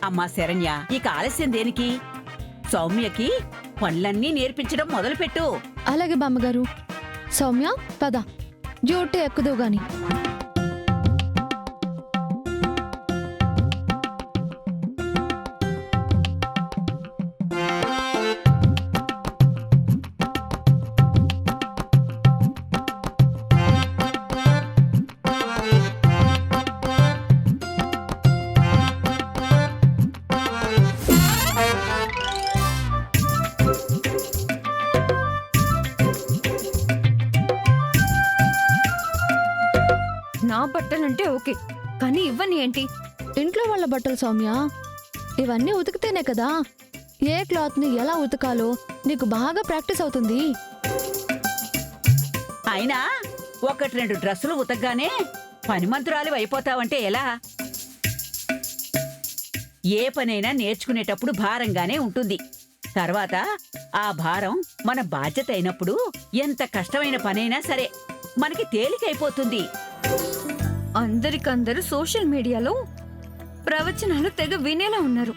అమ్మా శరణ్య, ఇక ఆలస్యం దేనికి? సౌమ్యకి పనులన్నీ నేర్పించడం మొదలుపెట్టు. అలాగే బామ్మగారు. సౌమ్య పద, డ్యూటీ ఎక్కుదు గాని. నా బట్టలంటే ఓకే, కానీ ఇవ్వని ఏంటి? ఇంట్లో వాళ్ళ బట్టలు సౌమ్య, ఇవన్నీ ఉతికితేనే కదా ఏ క్లాత్ ని ఎలా ఉతకాలో నీకు బాగా ప్రాక్టీస్ అవుతుంది. అయినా ఒకటి రెండు డ్రెస్సులు ఉతకగానే పనిమంతురాలు అయిపోతావంటే ఎలా? ఏ పనైనా నేర్చుకునేటప్పుడు భారంగానే ఉంటుంది. తర్వాత ఆ భారం మన బాధ్యత అయినప్పుడు ఎంత కష్టమైన పనైనా సరే మనకి తేలికైపోతుంది. అందరికందరూ సోషల్ మీడియాలో ప్రవచనాలు తెగ వినేలా ఉన్నారు.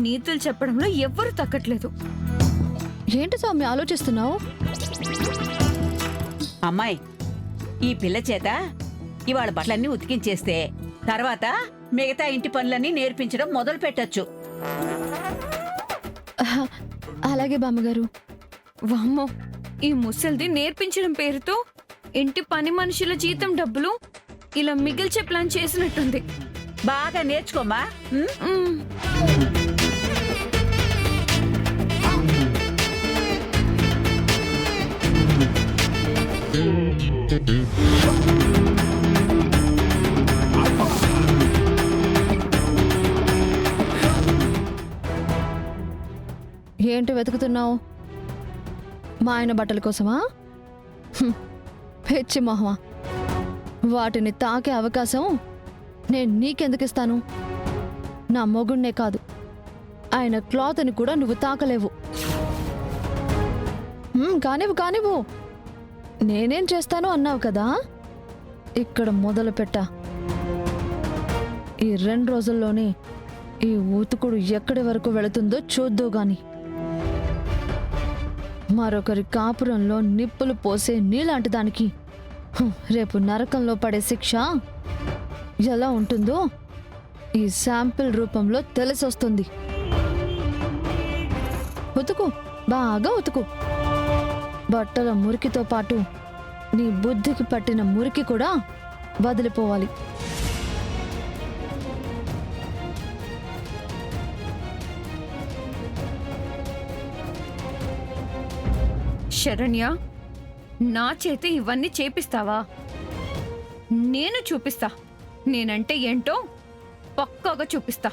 నీతులు చెప్పడంలో ఎవ్వరూ తగ్గట్లేదు. ఏంటి సౌమ్య ఆలోచిస్తున్నావు? అమ్మాయి, ఈ పిల్ల చేత ఇవాళ బట్టలన్నీ ఉతికించేస్తే తర్వాత మిగతా ఇంటి పనులన్నీ నేర్పించడం మొదలు పెట్టొచ్చు. అలాగే బామ్మగారు. వామ్మో, ఈ ముసల్ది నేర్పించడం పేరుతో ఇంటి పని మనుషుల జీతం డబ్బులు ఇలా మిగిల్చే ప్లాన్ చేసినట్టుంది. బాగా నేర్చుకోమా. మ్మ్. ఏంటి వెతుకుతున్నావు? మా ఆయన బట్టల కోసమా? పిచ్చి మొహమా, వాటిని తాకే అవకాశం నేను నీకెందుకు ఇస్తాను? నా మొగుణ్ణే కాదు, ఆయన క్లాత్ని కూడా నువ్వు తాకలేవు. కానివ్వు కానివ్వు, నేనేం చేస్తాను అన్నావు కదా, ఇక్కడ మొదలు పెట్టా. ఈ 2 రోజుల్లోనే ఈ ఉతుకుడు ఎక్కడి వరకు వెళుతుందో చూద్దు గాని. మరొకరి కాపురంలో నిప్పులు పోసే నీలాంటి దానికి రేపు నరకంలో పడే శిక్ష ఎలా ఉంటుందో ఈ శాంపిల్ రూపంలో తెలిసొస్తుంది. ఉతుకు, బాగా ఉతుకు. బట్టల మురికితో పాటు నీ బుద్ధికి పట్టిన మురికి కూడా వదిలిపోవాలి. శరణ్య, నా చేతి ఇవన్నీ చేపిస్తావా? నేను చూపిస్తా. నేనంటే ఏంటో పక్కాగా చూపిస్తా.